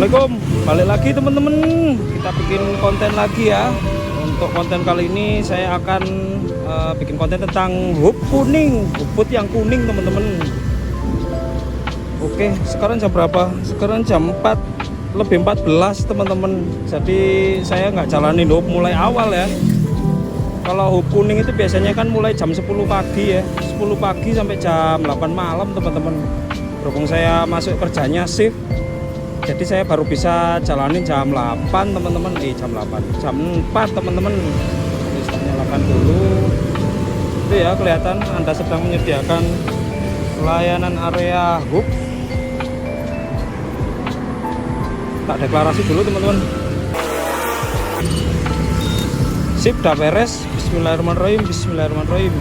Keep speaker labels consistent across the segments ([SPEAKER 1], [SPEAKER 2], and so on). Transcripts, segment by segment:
[SPEAKER 1] Assalamualaikum, balik lagi teman-teman. Kita bikin konten lagi ya. Untuk konten kali ini saya akan bikin konten tentang hub kuning, hubut yang kuning teman-teman. Oke, sekarang jam berapa? Sekarang jam 4 lebih 14 teman-teman. Jadi saya nggak jalanin hub mulai awal ya. Kalau hub kuning itu biasanya kan mulai jam 10 pagi ya, 10 pagi sampai jam 8 malam teman-teman. Berhubung saya masuk kerjanya shift, jadi saya baru bisa jalanin jam 8 teman-teman. Jam 8, jam 4 teman-teman. Bisa nyalakan dulu. Itu ya, kelihatan Anda sedang menyediakan layanan area hub. Tak deklarasi dulu teman-teman. Sip, udah beres. Bismillahirrahmanirrahim, bismillahirrahmanirrahim.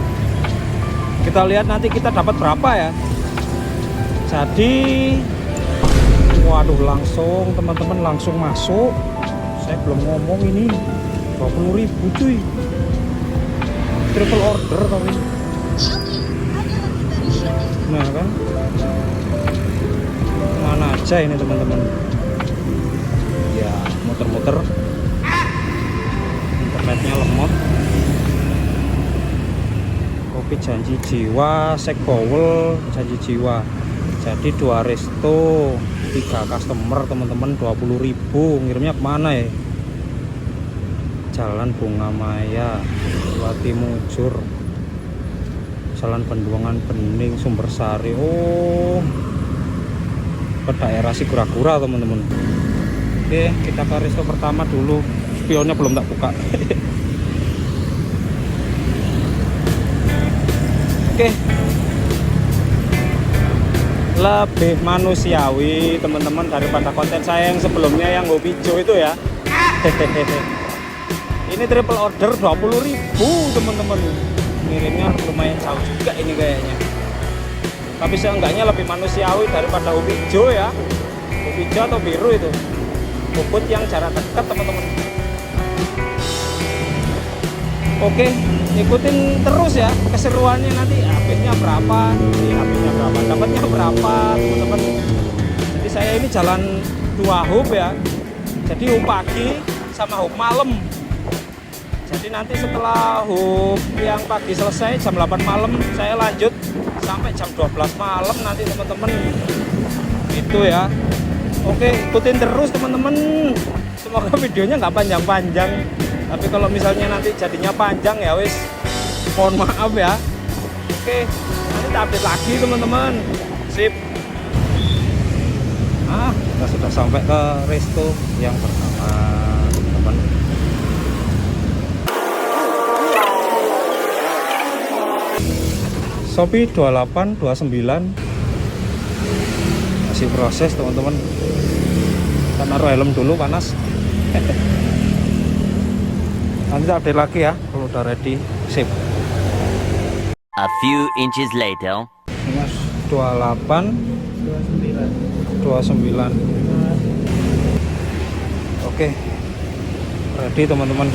[SPEAKER 1] Kita lihat nanti kita dapat berapa ya. Jadi waduh, langsung teman-teman, langsung masuk. Saya belum ngomong ini 20.000 cuy. Triple order tapi. Nah kan, mana aja ini teman-teman. Ya muter-muter, internetnya lemot. Kopi janji jiwa, sek bowel janji jiwa. Jadi 2 resto, 3 customer teman-teman, 20.000. Ngirimnya kemana ya? Jalan Bunga Maya, Wati Mujur, Jalan Bendungan Bening, Sumbersari. Oh, ke daerah Sigura-gura teman-teman. Oke, kita ke resto pertama dulu. Spionnya belum tak buka. Oke, lebih manusiawi teman-teman daripada konten saya yang sebelumnya yang hobi hijau itu ya. Ini triple order 20.000 teman-teman. Ngirimnya lumayan jauh juga ini kayaknya, tapi seenggaknya lebih manusiawi daripada hobi hijau ya. Hobi hijau atau biru itu hubut yang jarak dekat teman-teman. Oke, ikutin terus ya keseruannya nanti. HP-nya berapa, HP-nya berapa, dapatnya berapa teman-teman. Jadi saya ini jalan 2 hub ya. Jadi hub pagi sama hub malam. Jadi nanti setelah hub yang pagi selesai jam 8 malam, saya lanjut sampai jam 12 malam nanti teman-teman. Itu ya. Oke, ikutin terus teman-teman. Semoga videonya nggak panjang-panjang. Tapi kalau misalnya nanti jadinya panjang ya wis, mohon maaf ya. Oke, nanti kita update lagi teman-teman. Sip. Kita sudah sampai ke resto yang pertama teman-teman. Shopee 2829 masih proses teman-teman. Kita naruh helm dulu, panas. Nanti kita update lagi ya kalau udah ready. Sip.
[SPEAKER 2] A few inches later.
[SPEAKER 1] Mas 28 29. Oke, ready teman-teman.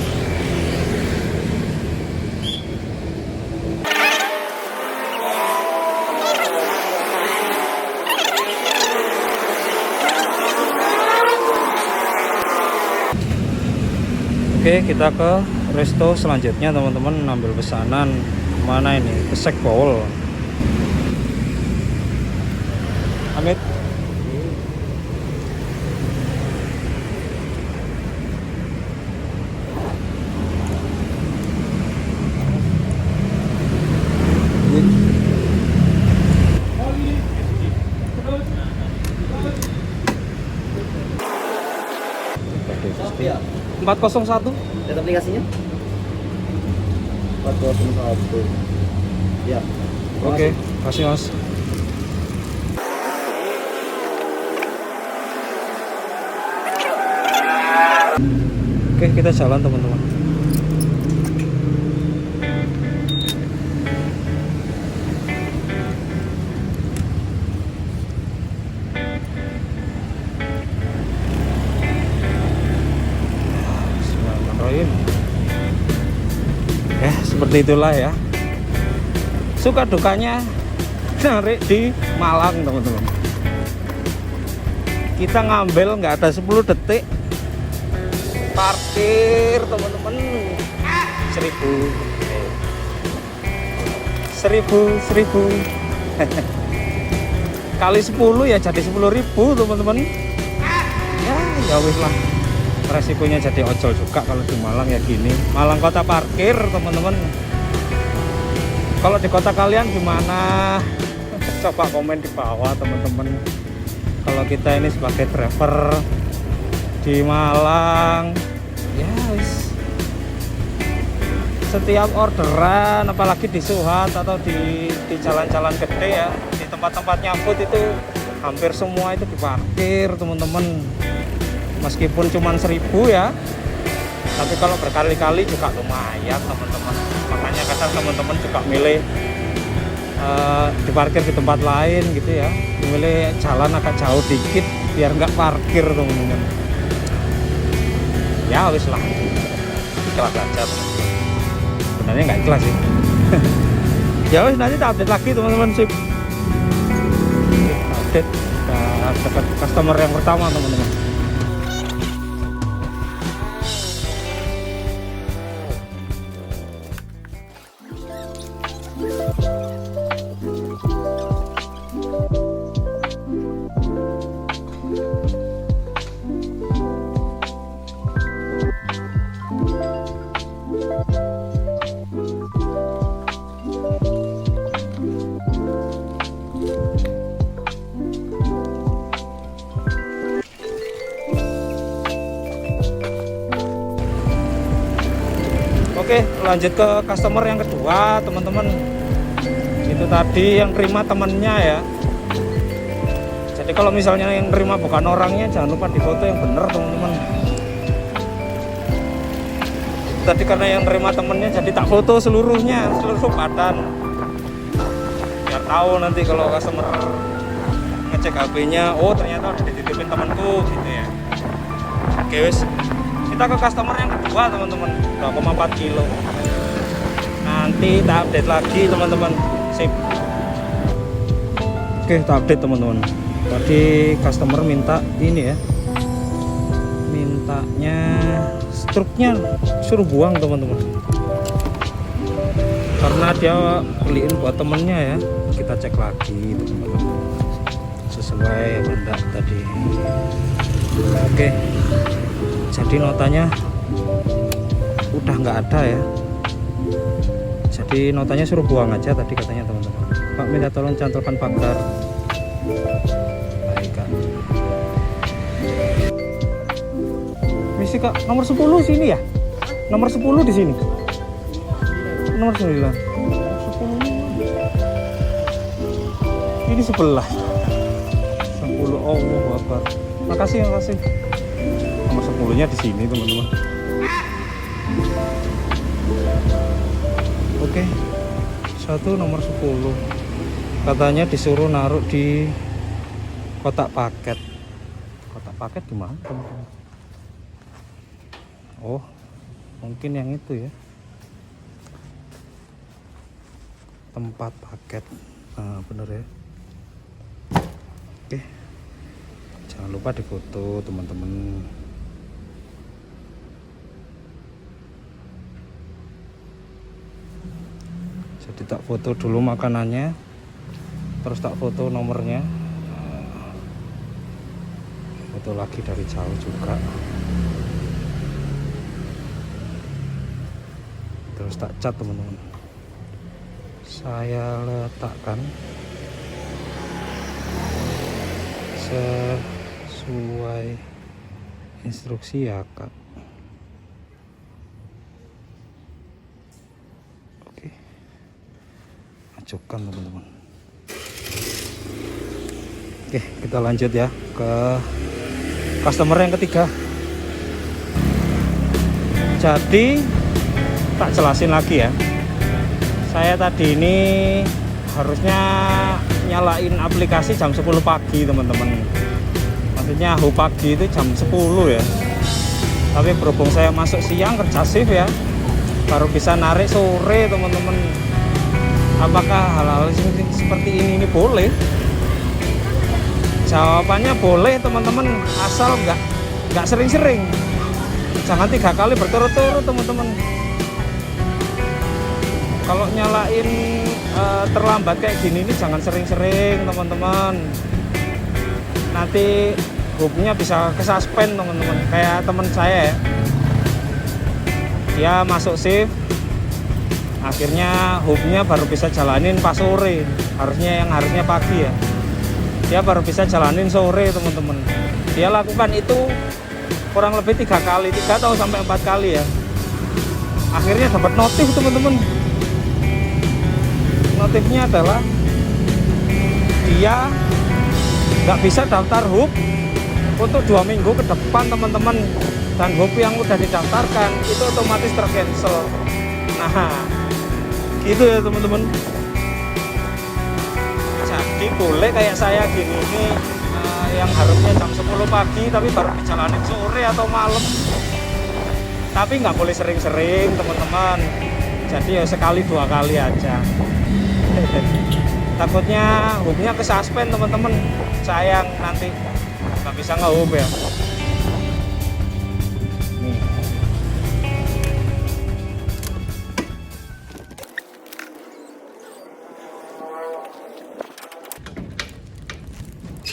[SPEAKER 1] Oke, kita ke resto selanjutnya teman-teman, ambil pesanan. Mana ini? Ke Sek Bowl. Amit.
[SPEAKER 3] Ya.
[SPEAKER 1] 401.
[SPEAKER 3] Lihat aplikasinya. 401. Ya.
[SPEAKER 1] Oke, kasih mas. Oke, kita jalan teman-teman. Bismillahirrahmanirrahim. Seperti itulah ya. Suka dukanya narik di Malang teman-teman. Kita ngambil nggak ada 10 detik. Parkir teman-teman. 1000. 1000. Kali 10 ya jadi 10.000 teman-teman. Ya wis lah. Resikonya jadi ojol juga kalau di Malang ya gini. Malang kota parkir teman-teman. Kalau di kota kalian gimana? Coba komen di bawah teman-teman. Kalau kita ini sebagai driver di Malang, ya wis. Setiap orderan, apalagi di Suhat atau di jalan-jalan gede ya, di tempat-tempat nyambut itu hampir semua itu diparkir teman-teman. Meskipun cuma 1000 ya, tapi kalau berkali-kali juga lumayan teman-teman. Makanya kadang teman-teman juga milih diparkir di tempat lain gitu ya, milih jalan agak jauh dikit biar nggak parkir teman-teman. Ya wis lah, ikhlas aja teman-teman. Sebenarnya nggak ikhlas sih. Ya wis, nanti kita update lagi teman-teman. Sip, update dapat customer yang pertama teman-teman. Oke, lanjut ke customer yang kedua teman-teman. Itu tadi yang terima temennya ya. Jadi kalau misalnya yang terima bukan orangnya, jangan lupa difoto yang bener teman-teman. Tadi karena yang terima temennya, jadi tak foto seluruhnya, seluruh badan, biar tahu nanti kalau customer ngecek HP-nya, oh ternyata udah dititipin temanku gitu ya. Oke wes, kita ke customer yang kedua teman-teman, 2,4 kilo. Nanti kita update lagi teman-teman. Sip. Oke, kita update teman-teman. Tadi customer minta ini ya, mintanya struknya suruh buang teman-teman, karena dia beliin buat temennya ya. Kita cek lagi teman-teman, sesuai apa enggak tadi. Oke, jadi notanya udah nggak ada ya, jadi notanya suruh buang aja tadi katanya teman-teman. Pak, minta tolong cantelkan pagar. Baik Kak. Misi Kak, nomor 10 sini ya? Nomor 10 di sini. Nomor 9. 10. Ini sebelah. 10. Oh, Akbar. Makasih. Nomor 10-nya di sini, teman-teman. Oke. Satu nomor 10. Katanya disuruh naruh di kotak paket. Kotak paket gimana, teman-teman? Oh, mungkin yang itu ya, tempat paket. Nah, bener ya. Oke, jangan lupa difoto teman-teman. Jadi tak foto dulu makanannya, terus tak foto nomornya, foto lagi dari jauh juga. Terus tak cat teman-teman. Saya letakkan sesuai instruksi ya Kak. Oke, ajukan teman-teman. Oke, kita lanjut ya ke customer yang ketiga. Jadi tak jelasin lagi ya, saya tadi ini harusnya nyalain aplikasi jam 10 pagi teman-teman. Maksudnya pagi itu jam 10 ya, tapi berhubung saya masuk siang kerja shift ya, baru bisa narik sore teman-teman. Apakah hal-hal seperti ini boleh? Jawabannya boleh teman-teman, asal nggak sering-sering. Jangan 3 kali berturut-turut teman-teman. Kalau nyalain terlambat kayak gini ini jangan sering-sering teman-teman. Nanti hubnya bisa kesuspend teman-teman. Kayak teman saya ya, dia masuk shift, akhirnya hubnya baru bisa jalanin pas sore. Harusnya pagi ya, dia baru bisa jalanin sore teman-teman. Dia lakukan itu kurang lebih 3 kali, 3 atau sampai 4 kali ya. Akhirnya dapat notif teman-teman. Notifnya adalah dia nggak bisa daftar hub untuk 2 minggu ke depan teman-teman, dan hub yang udah didaftarkan itu otomatis tercancel. Nah gitu ya teman-teman. Jadi boleh kayak saya gini ini yang harusnya jam 10 pagi tapi baru dijalanin sore atau malam, tapi nggak boleh sering-sering teman-teman. Jadi ya sekali 2 kali aja. Takutnya hubnya kesuspend teman-teman, sayang nanti nggak bisa nge-hub ya. Nih.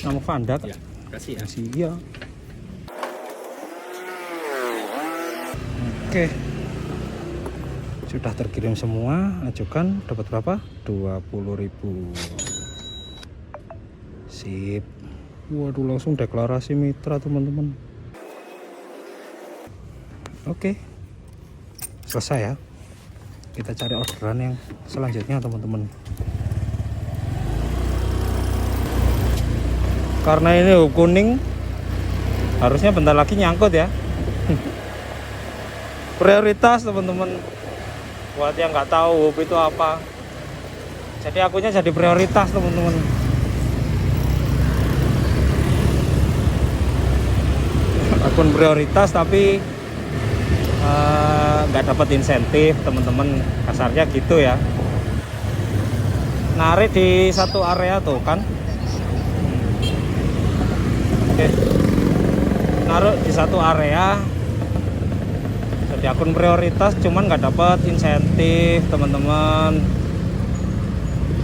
[SPEAKER 1] Nama Vanda
[SPEAKER 3] Ya, kasih ya.
[SPEAKER 1] kasih ya. Oke, sudah terkirim semua. Ajukan, dapat berapa? 20.000. Sip. Waduh, langsung deklarasi mitra teman-teman. Oke, selesai ya. Kita cari orderan yang selanjutnya teman-teman. Karena ini hub kuning, harusnya bentar lagi nyangkut ya. Prioritas teman-teman, buat yang nggak tahu hub itu apa, jadi akunya jadi prioritas teman-teman. Akun prioritas tapi nggak dapat insentif teman-teman, kasarnya gitu ya. Narik di satu area tuh kan. Oke, naruh di satu area jadi akun prioritas, cuman nggak dapat insentif teman-teman.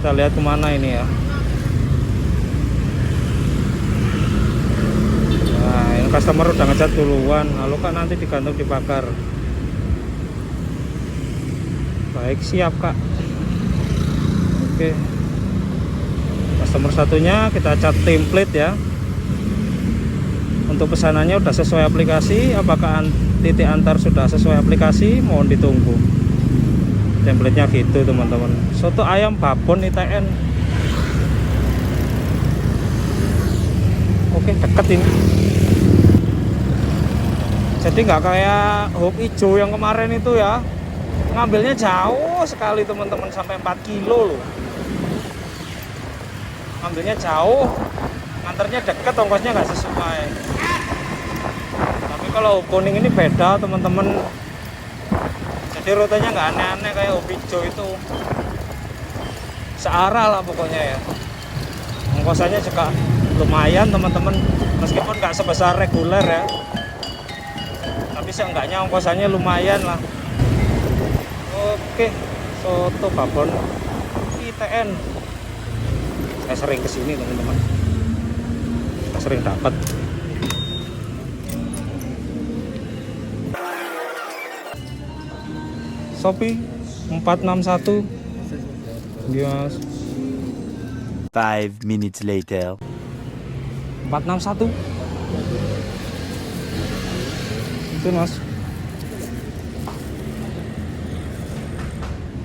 [SPEAKER 1] Kita lihat kemana ini ya. Nah, ini customer udah ngecat duluan, lalu kan nanti digantung di pagar. Baik, siap kak. Oke, customer satunya kita cat template ya. Untuk pesanannya udah sesuai aplikasi. Apakah titik antar sudah sesuai aplikasi? Mohon ditunggu. Templatenya gitu teman-teman. Soto ayam babon ITN. Oke, deket ini. Jadi nggak kayak hub hijau yang kemarin itu ya. Ngambilnya jauh sekali teman-teman, sampai 4 kilo loh. Ngambilnya jauh, nganternya deket, ongkosnya nggak sesuai. Tapi kalau hub kuning ini beda teman-teman, jadi rutenya nggak aneh-aneh kayak hub hijau itu, searah lah pokoknya ya. Ongkosannya juga lumayan teman-teman, meskipun nggak sebesar reguler ya, tapi seenggaknya ongkosannya lumayan lah. Oke, soto babon ITN. Saya sering kesini teman-teman, saya sering dapat. Shopee 461. Yes.
[SPEAKER 2] 5 minutes later.
[SPEAKER 1] 461. Itu mas.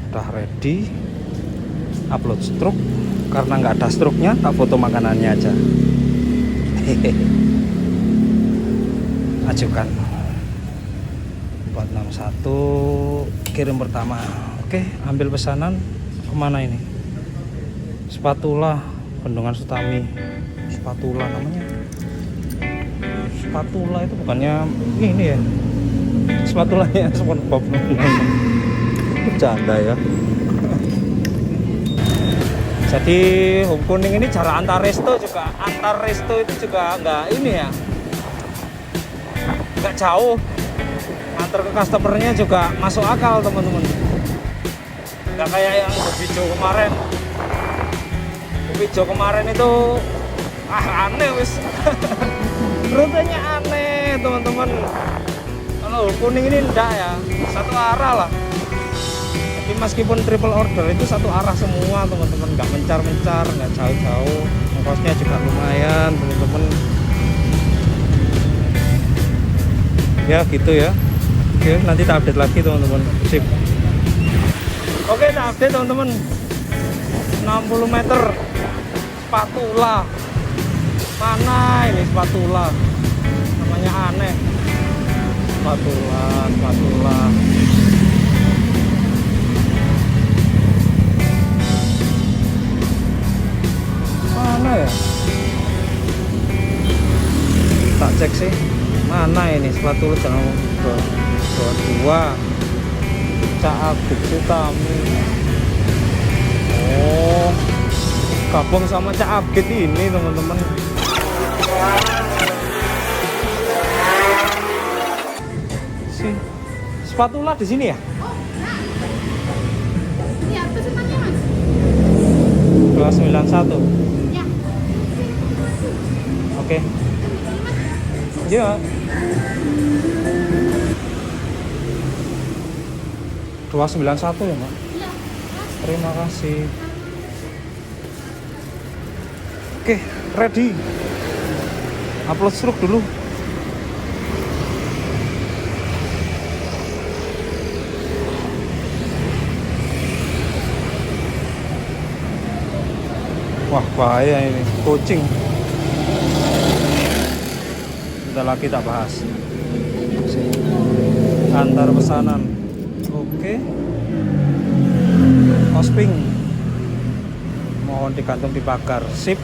[SPEAKER 1] Udah ready. Upload struk. Karena nggak ada struknya, tak foto makanannya aja. Hehehe. Ajukan 461, kirim pertama. Oke, ambil pesanan. Kemana ini? Spatula Bendungan Sutami. Spatula namanya. Spatula itu bukannya ini ya? Spatulanya SpongeBob. Bercanda ya. Jadi Home Kuning ini jarak antar resto itu juga nggak ini ya, nggak jauh. Antar ke customernya juga masuk akal teman-teman. Nggak kayak yang Bebijo kemarin. Bebijo kemarin itu aneh wis. Rutenya aneh teman-teman. Kalau Home Kuning ini enggak ya, satu arah lah. Jadi meskipun triple order itu satu arah semua teman-teman, nggak mencar-mencar, nggak jauh-jauh, ongkosnya juga lumayan teman-teman. Ya gitu ya. Oke, nanti kita update lagi teman-teman. Sip. Oke, kita update teman-teman. 60 meter spatula. Mana ini spatula? Namanya aneh. Spatula. Mana ya? Tak cek sih. Mana ini spatula channel 22 Cak Utami. Oh, gabung sama Cak Abid ini teman-teman. Si spatula di sini ya?
[SPEAKER 4] Ini apa semuanya mas?
[SPEAKER 1] 291.
[SPEAKER 4] Ya.
[SPEAKER 1] Oke. Iya. 291 ya, Mbak?
[SPEAKER 4] Iya.
[SPEAKER 1] Terima kasih. Oke, ready. Upload stroke dulu. Wah, bahaya ini. Kucing. Bentar lagi tak bahas. Antar pesanan. Oke. Osping. Mohon digantung di pagar. Sip.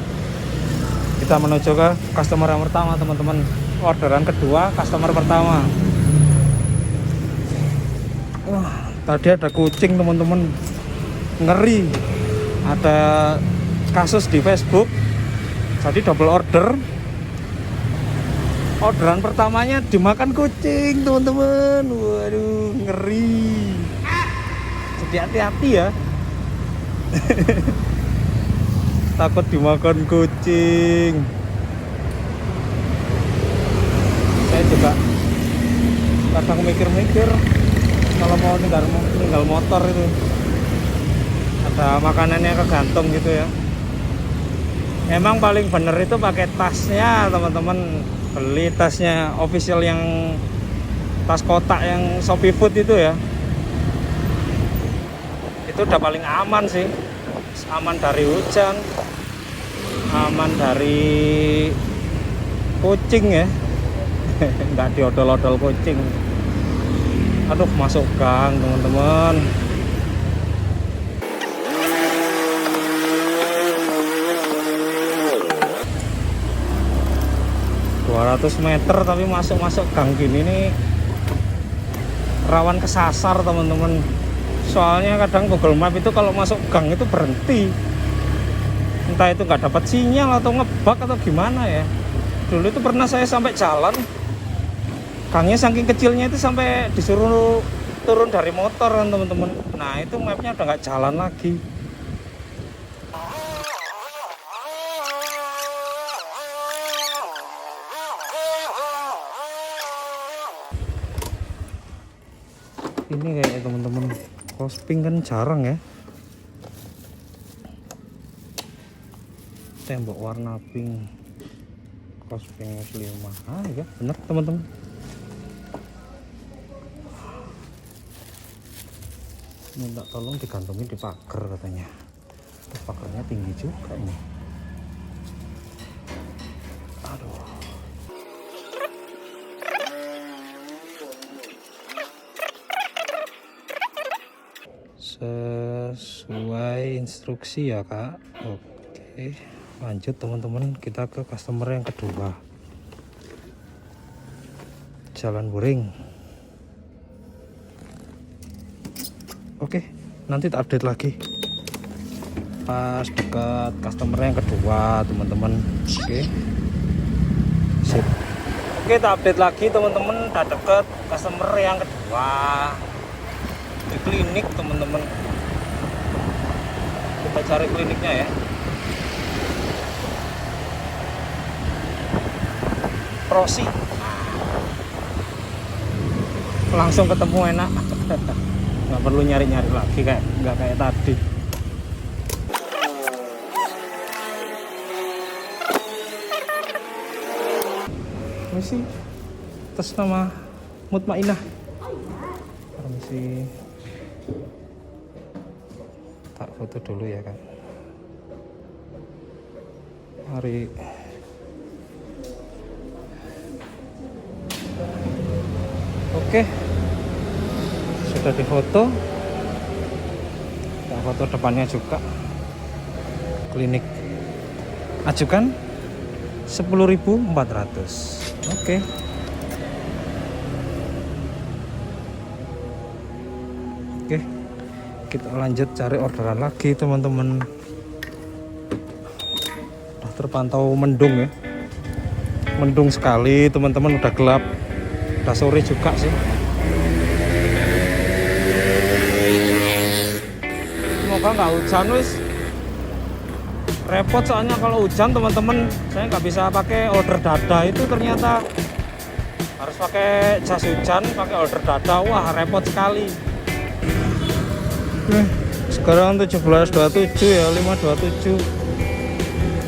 [SPEAKER 1] Kita menuju ke customer yang pertama teman-teman. Orderan kedua, customer pertama. Wah, tadi ada kucing teman-teman. Ngeri. Ada kasus di Facebook. Jadi double order. Orderan pertamanya dimakan kucing teman-teman. Waduh, ngeri. Jadi hati-hati ya. Takut dimakan kucing. Saya juga kadang mikir-mikir kalau mau tinggal motor itu ada makanannya kegantung gitu ya. Emang paling bener itu pakai tasnya teman-teman. Beli tasnya official yang tas kotak yang Shopee Food itu ya. Itu udah paling aman sih. Aman dari hujan, aman dari kucing ya. Nggak diodol-odol kucing. Aduh, masuk gang teman-teman. Meter tapi masuk gang gini nih rawan kesasar teman-teman. Soalnya kadang Google Map itu kalau masuk gang itu berhenti, entah itu nggak dapat sinyal atau ngebug atau gimana ya. Dulu itu pernah saya sampai jalan, gangnya saking kecilnya itu sampai disuruh turun dari motor kan teman-teman. Nah itu mapnya udah nggak jalan lagi. Ini kayak teman-teman Osping kan jarang ya. Tembok warna pink. Osping muslimah. Ya bener teman-teman. Minta tolong digantungin di pagar katanya. Pagarnya tinggi juga ini. Aduh. Sesuai instruksi ya kak. Oke, lanjut teman-teman, kita ke customer yang kedua. Jalan Buring. Oke, nanti tak update lagi. pas dekat customer yang kedua teman-teman. Oke, sip. Oke, kita update lagi teman-teman, udah deket customer yang kedua di klinik teman-teman. Kita cari kliniknya ya. Prosi, langsung ketemu enak. Nggak perlu nyari-nyari lagi, nggak kayak tadi. Permisi, atas nama Mutmainah. Permisi, tak foto dulu ya kan. Mari. Oke, sudah difoto. Kita foto depannya juga. Klinik ajukan 10.400. Oke. Oke, kita lanjut cari orderan lagi teman-teman. Udah terpantau mendung ya, mendung sekali teman-teman, udah gelap, udah sore juga sih. Semoga nggak hujan wis. Repot soalnya kalau hujan teman-teman, saya nggak bisa pakai order dada itu, ternyata harus pakai jas hujan, pakai order dada. Wah, repot sekali. Sekarang 17.27 ya, 5.27.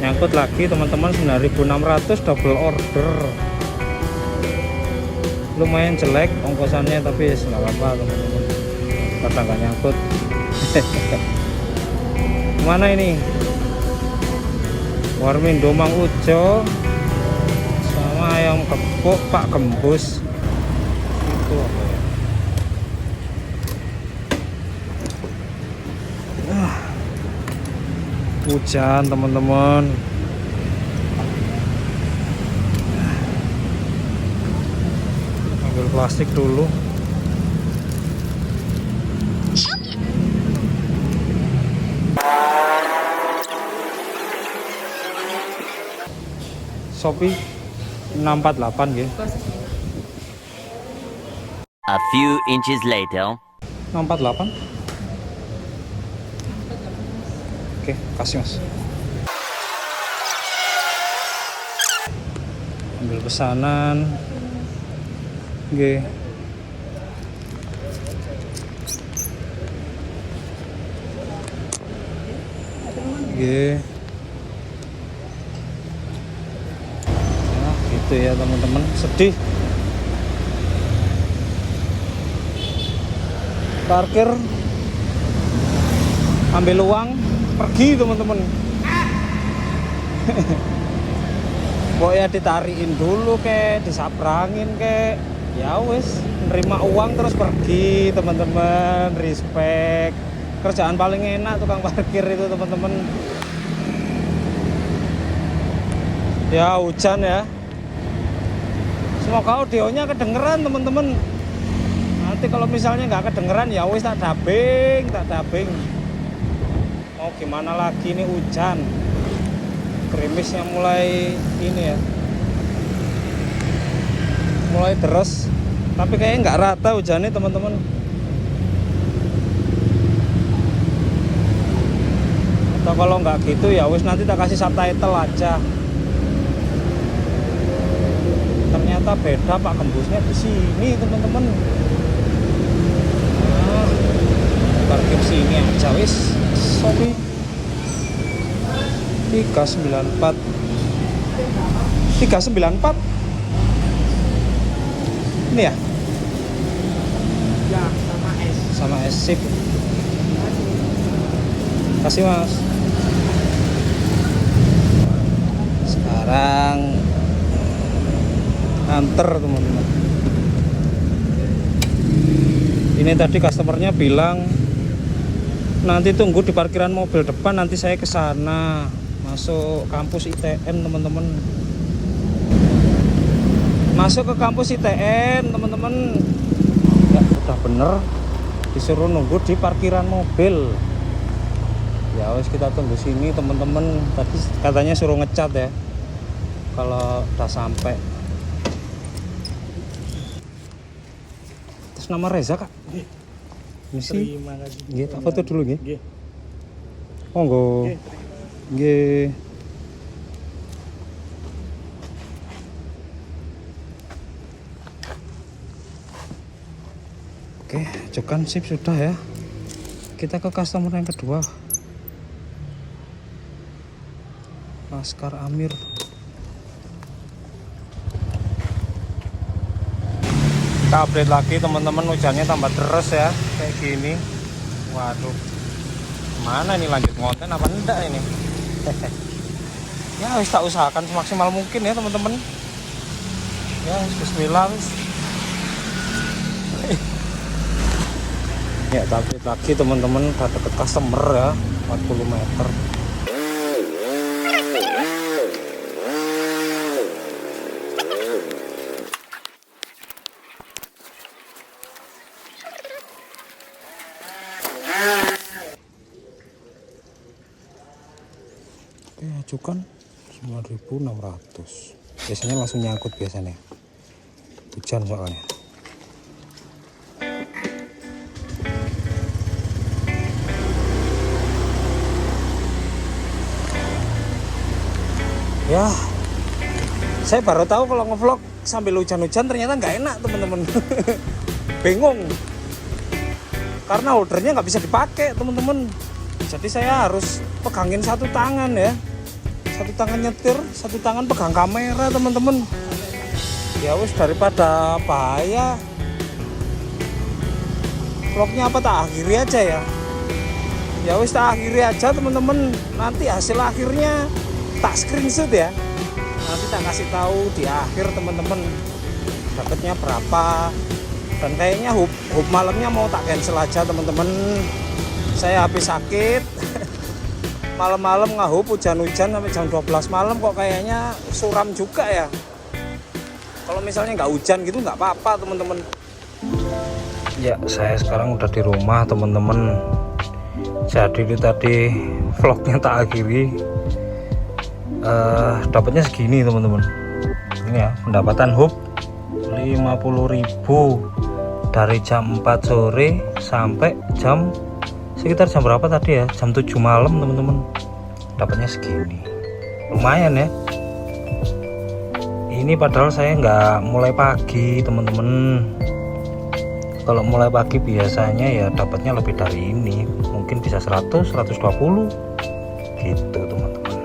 [SPEAKER 1] Nyangkut lagi teman-teman, 9.600 double order. Lumayan jelek ongkosannya, tapi nggak apa-apa teman-teman, kadang nggak nyangkut. Mana ini? Warmindo Mang Ujo sama ayam kepok Pak Gembus. Itu apa ya? Hujan teman-teman. Ambil plastik dulu. Shopee 648 gitu.
[SPEAKER 2] A few inches later.
[SPEAKER 1] 648. Oke, kasih Mas. Ambil pesanan. Oke. Oke. Gitu ya teman-teman, sedih. Parkir, ambil uang, pergi teman-teman. Pokoknya ditariin dulu kek, disabrangin kek, ya wes, nerima uang terus pergi teman-teman. Respect, kerjaan paling enak tukang parkir itu teman-teman. Ya hujan ya. Semoga audionya kedengeran teman-teman. Nanti kalau misalnya nggak kedengeran ya wis tak dubbing. Mau gimana lagi, ini hujan. Gerimisnya mulai ini ya, mulai deres. Tapi kayaknya nggak rata hujannya teman-teman. Atau kalau nggak gitu ya wis nanti tak kasih subtitle aja. Ternyata beda Pak Gembusnya di sini teman-teman. Nah, parkir sini aja wis. Shopee 394. Ini ya? Ya, sama S. Sama S, sip. Kasih Mas. Sekarang anter teman-teman. Ini tadi customernya bilang nanti tunggu di parkiran mobil depan, nanti saya ke sana masuk kampus ITN teman-teman. Masuk ke kampus ITN teman-teman. Ya udah bener, disuruh nunggu di parkiran mobil. Ya wes kita tunggu sini teman-teman. Tadi katanya suruh ngecat ya kalau udah sampai. Terus nama Reza kak? Misi.
[SPEAKER 4] Terima kasih.
[SPEAKER 1] Nggih, tak foto dulu nggih.
[SPEAKER 4] Nggih.
[SPEAKER 1] Monggo. Nggih. Oke, ajukan sip sudah ya. Kita ke customer yang kedua. Laskar Amir. Kita update lagi teman-teman, hujannya tambah deras ya kayak gini. Waduh, mana ini lanjut konten apa enggak ini? Ya wis tak usahakan semaksimal mungkin ya teman-teman. Ya bismillah wis. Ya kita update lagi teman-teman, udah deket customer ya, 40 meter. Oke, ajukan 9.600. Biasanya langsung nyangkut biasanya. Hujan soalnya. Ya, saya baru tahu kalau ngevlog sambil hujan-hujan ternyata nggak enak teman-teman. Bingung. Karena holdernya nggak bisa dipakai teman-teman. Jadi saya harus pegangin satu tangan ya, satu tangan nyetir, satu tangan pegang kamera teman-teman. Ya wis daripada bahaya, vlognya apa tak akhiri aja ya. Ya wis tak akhiri aja teman-teman. Nanti hasil akhirnya tak screenshot ya. Nanti tak kasih tahu di akhir teman-teman dapatnya berapa. Dan kayaknya hub malamnya mau tak cancel aja teman-teman. Saya habis sakit malam-malam ngahub hujan-hujan sampai jam 12 malam kok kayaknya suram juga ya. Kalau misalnya nggak hujan gitu nggak apa-apa teman-teman. Ya saya sekarang udah di rumah teman-teman. Jadi itu tadi vlognya tak akhiri. Dapatnya segini teman-teman. Ini ya pendapatan hub 50.000 dari jam 4 sore sampai sekitar jam berapa tadi ya, jam 7 malam teman-teman. Dapatnya segini, lumayan ya. Ini padahal saya nggak mulai pagi teman-teman. Kalau mulai pagi biasanya ya dapatnya lebih dari ini, mungkin bisa 100, 120 gitu teman-teman.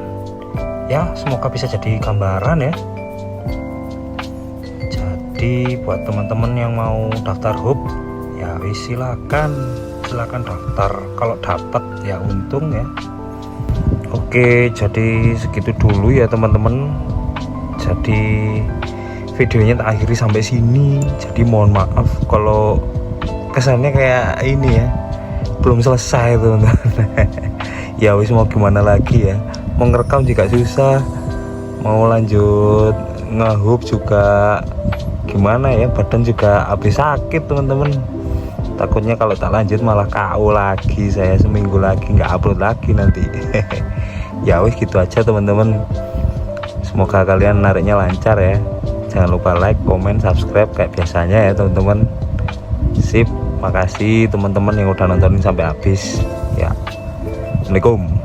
[SPEAKER 1] Ya semoga bisa jadi gambaran ya. Jadi buat teman-teman yang mau daftar hub ya wis silakan daftar. Kalau dapat ya untung ya. Oke, jadi segitu dulu ya teman-teman. Jadi videonya tak akhiri sampai sini. Jadi mohon maaf kalau kesannya kayak ini ya, belum selesai teman-teman. Ya wis mau gimana lagi ya, mau ngerekam juga susah, mau lanjut ngehub juga gimana ya, badan juga habis sakit teman-teman. Takutnya kalau tak lanjut malah KO lagi, saya seminggu lagi nggak upload lagi nanti. Ya wis gitu aja teman-teman. Semoga kalian nariknya lancar ya. Jangan lupa like, komen, subscribe kayak biasanya ya teman-teman. Sip, makasih teman-teman yang udah nontonin sampai habis. Ya, Assalamualaikum.